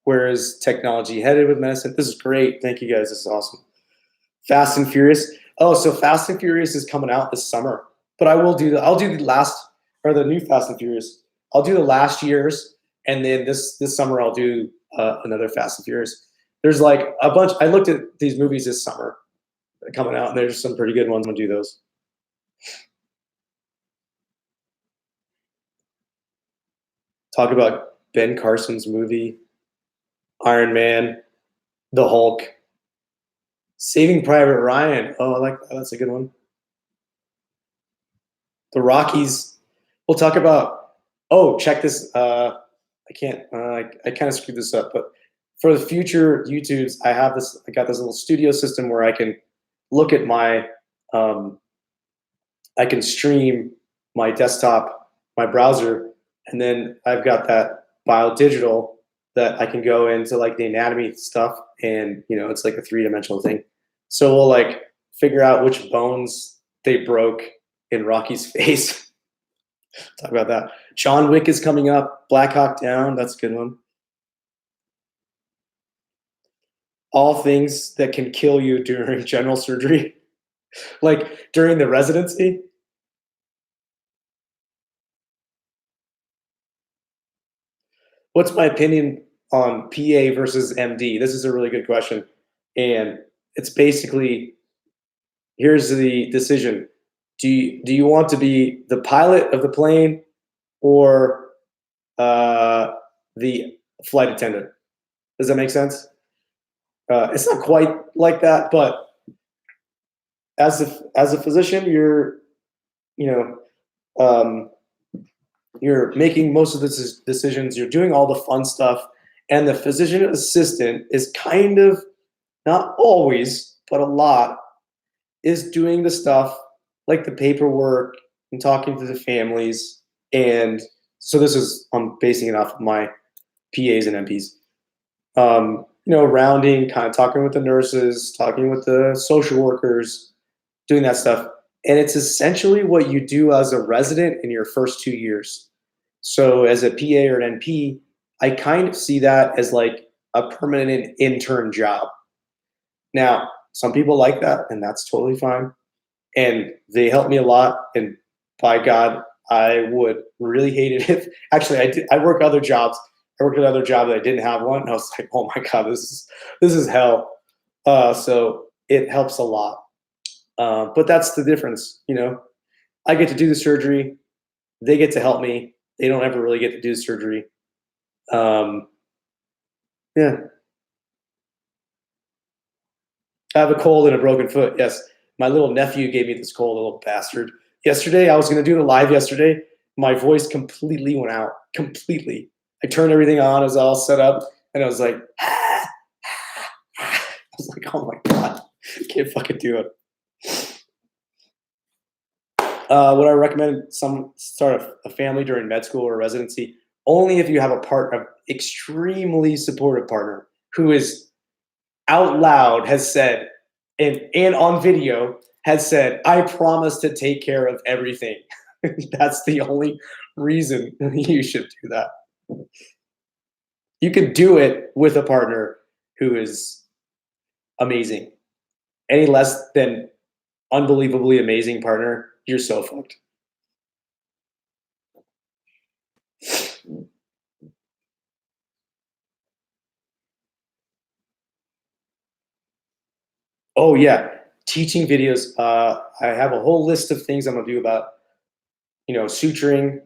Where is technology headed with medicine? This is great. Thank you guys. This is awesome. Fast and Furious. Oh, so Fast and Furious is coming out this summer. But I'll do the new Fast and Furious. I'll do the last year's, and then this summer I'll do another Fast and Furious. There's like a bunch. I looked at these movies this summer coming out, and there's some pretty good ones. I'm gonna do those. Talk about Ben Carson's movie, Iron Man, The Hulk, Saving Private Ryan. Oh, I like that. That's a good one. The Rockies. We'll talk about. Oh, check this. I can't. I kind of screwed this up, but for the future YouTubes, I got this little studio system where I can look at my. I can stream my desktop, my browser, and then I've got that biodigital that I can go into like the anatomy stuff, and it's like a 3-dimensional thing. So we'll like figure out which bones they broke in Rocky's face. Talk about that. John Wick is coming up. Black Hawk Down, that's a good one. All things that can kill you during general surgery, like during the residency. What's my opinion on PA versus MD? This is a really good question. And it's basically, here's the decision. Do you want to be the pilot of the plane or the flight attendant? Does that make sense? It's not quite like that, but as a physician, you're making most of the decisions. You're doing all the fun stuff, and the physician assistant is kind of, not always, but a lot, is doing the stuff like the paperwork and talking to the families. And so I'm basing it off of my PAs and MPs. Rounding, kind of talking with the nurses, talking with the social workers, doing that stuff. And it's essentially what you do as a resident in your first 2 years. So as a PA or an NP, I kind of see that as like a permanent intern job. Now, some people like that, and that's totally fine. And they help me a lot. And by God, I would really hate it if actually I work other jobs. I worked at another job that I didn't have one. And I was like, oh my God, this is hell. So it helps a lot. But that's the difference. I get to do the surgery. They get to help me. They don't ever really get to do the surgery. Yeah. I have a cold and a broken foot. Yes. My little nephew gave me this cold, little bastard. Yesterday, I was going to do it live yesterday. My voice completely went out. Completely. I turned everything on. It was all set up. And I was like, I was like, oh my God. I can't fucking do it. Would I recommend some start a family during med school or residency? Only if you have a partner, extremely supportive partner who is out loud has said, and on video has said, I promise to take care of everything. That's the only reason you should do that. You could do it with a partner who is amazing. Any less than unbelievably amazing partner, you're so fucked. Oh yeah, teaching videos. I have a whole list of things I'm gonna do about suturing.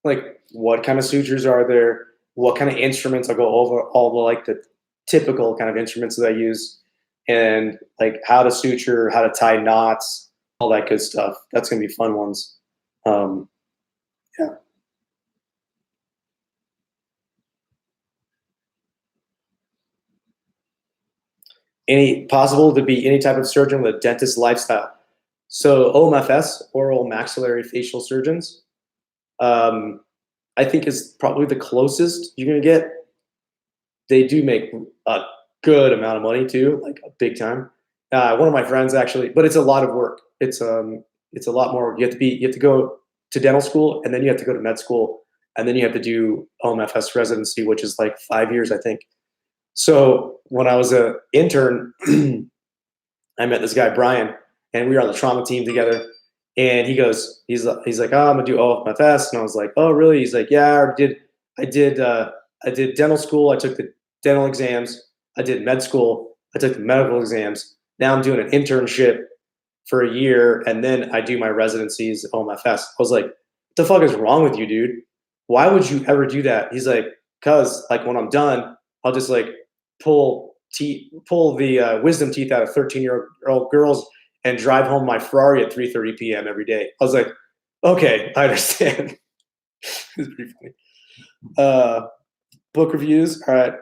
Like what kind of sutures are there? What kind of instruments? I'll go over all the like the typical kind of instruments that I use, and like how to suture, how to tie knots, all that good stuff. That's gonna be fun ones. Um, yeah. Any possible to be any type of surgeon with a dentist lifestyle. So OMFS, oral maxillary facial surgeons. Um, I think is probably the closest you're gonna get. They do make a good amount of money too, like a big time. One of my friends actually, but it's a lot of work. It's a lot more. You have to go to dental school, and then you have to go to med school, and then you have to do OMFS residency, which is like 5 years, I think. So when I was a intern, I met this guy Brian, and we were on the trauma team together. And he's like, oh, I'm gonna do OMFS, and I was like, oh, really? He's like, yeah, I did, I did dental school. I took the dental exams. I did med school. I took the medical exams. Now I'm doing an internship for a year, and then I do my residencies at OMFS. I was like, what the fuck is wrong with you, dude? Why would you ever do that? He's like, cause like when I'm done, I'll just like pull the wisdom teeth out of 13-year-old girls and drive home my Ferrari at 3:30 p.m. every day. I was like, okay, I understand. It's pretty funny. Book reviews. All right.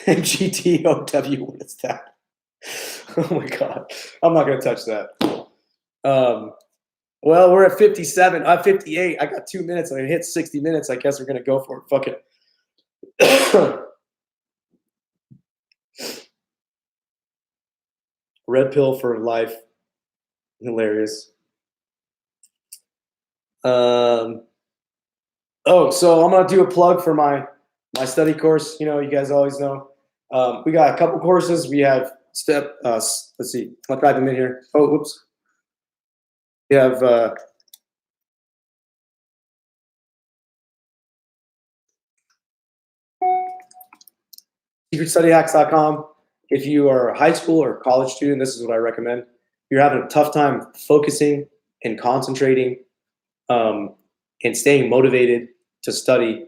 GTOW. What is that? Oh my God. I'm not going to touch that. Well, we're at 57. I'm 58. I got 2 minutes. I hit 60 minutes. I guess we're going to go for it. Fuck it. Red pill for life. Hilarious. Oh, so I'm gonna do a plug for my study course. You guys always know. We got a couple courses. We have let's see. I'll type them in here. Oh, whoops. We have secretstudyhacks.com. If you are a high school or college student, this is what I recommend. If you're having a tough time focusing and concentrating, and staying motivated to study,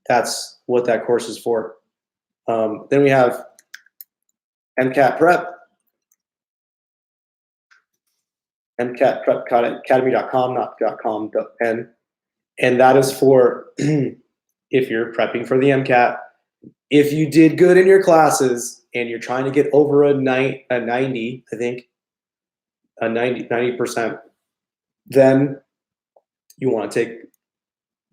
that's what that course is for. Then we have MCAT Prep, MCATPrepAcademy.com, not .com.n, and that is for if you're prepping for the MCAT. If you did good in your classes and you're trying to get over a 90, I think, a 90%, then you want to take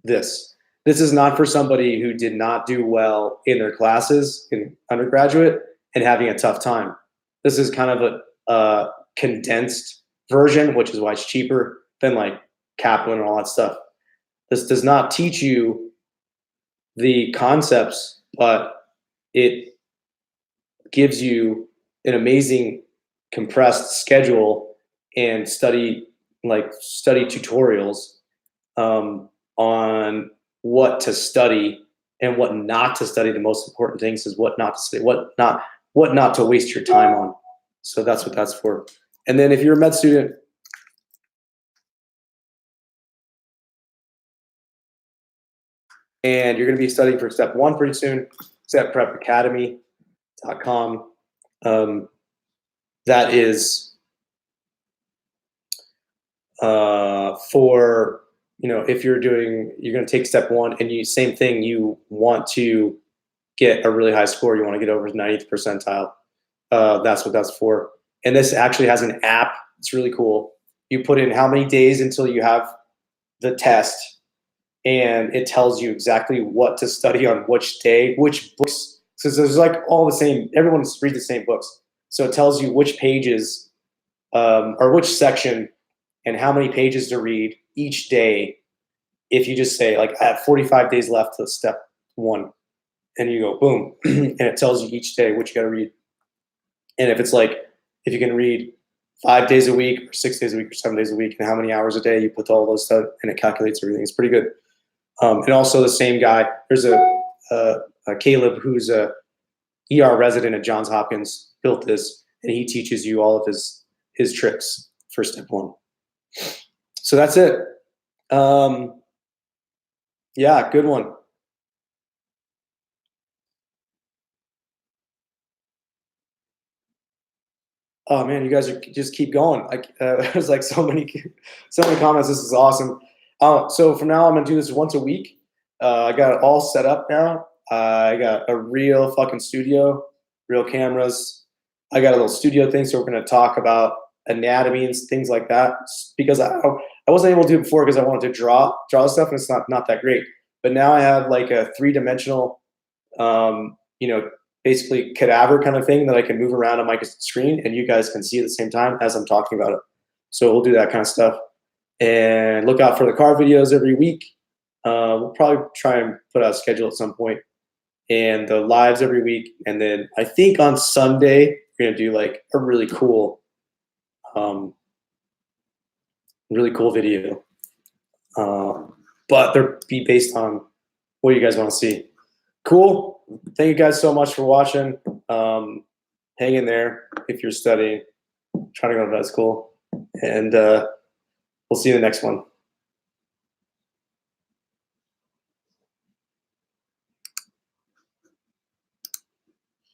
this. This is not for somebody who did not do well in their classes in undergraduate and having a tough time. This is kind of a condensed version, which is why it's cheaper than like Kaplan and all that stuff. This does not teach you the concepts, but it gives you an amazing compressed schedule and study tutorials on what to study and what not to study. The most important things is what not to study, what not to waste your time on. So that's what that's for. And then if you're a med student, and you're going to be studying for step 1 pretty soon. stepprepacademy.com. That is for, if you're going to take step 1 and same thing, you want to get a really high score, you want to get over the 90th percentile. That's what that's for. And this actually has an app. It's really cool. You put in how many days until you have the test, and it tells you exactly what to study on which day, which books. So there's like all the same, everyone reads the same books. So it tells you which pages or which section and how many pages to read each day. If you just say, like, I have 45 days left to step 1, and you go boom, and it tells you each day what you got to read. And if it's like, if you can read 5 days a week or 6 days a week or 7 days a week and how many hours a day, you put all those stuff and it calculates everything. It's pretty good. And also the same guy, there's a Caleb who's a ER resident at Johns Hopkins, built this, and he teaches you all of his tricks for step 1. So that's it. Yeah, good one. Oh man, you guys just keep going. Like there's like so many comments. This is awesome. So from now I'm gonna do this once a week. I got it all set up now. I got a real fucking studio, real cameras. I got a little studio thing, so we're gonna talk about anatomy and things like that. Because I wasn't able to do it before because I wanted to draw stuff, and it's not that great. But now I have like a 3-dimensional, basically cadaver kind of thing that I can move around on my screen, and you guys can see at the same time as I'm talking about it. So we'll do that kind of stuff. And look out for the car videos every week. We'll probably try and put out a schedule at some point, and the lives every week. And then I think on Sunday we're gonna do like a really cool video. But they'll be based on what you guys want to see. Cool. Thank you guys so much for watching. Hang in there if you're studying. Trying to go to med school. And we'll see you in the next one.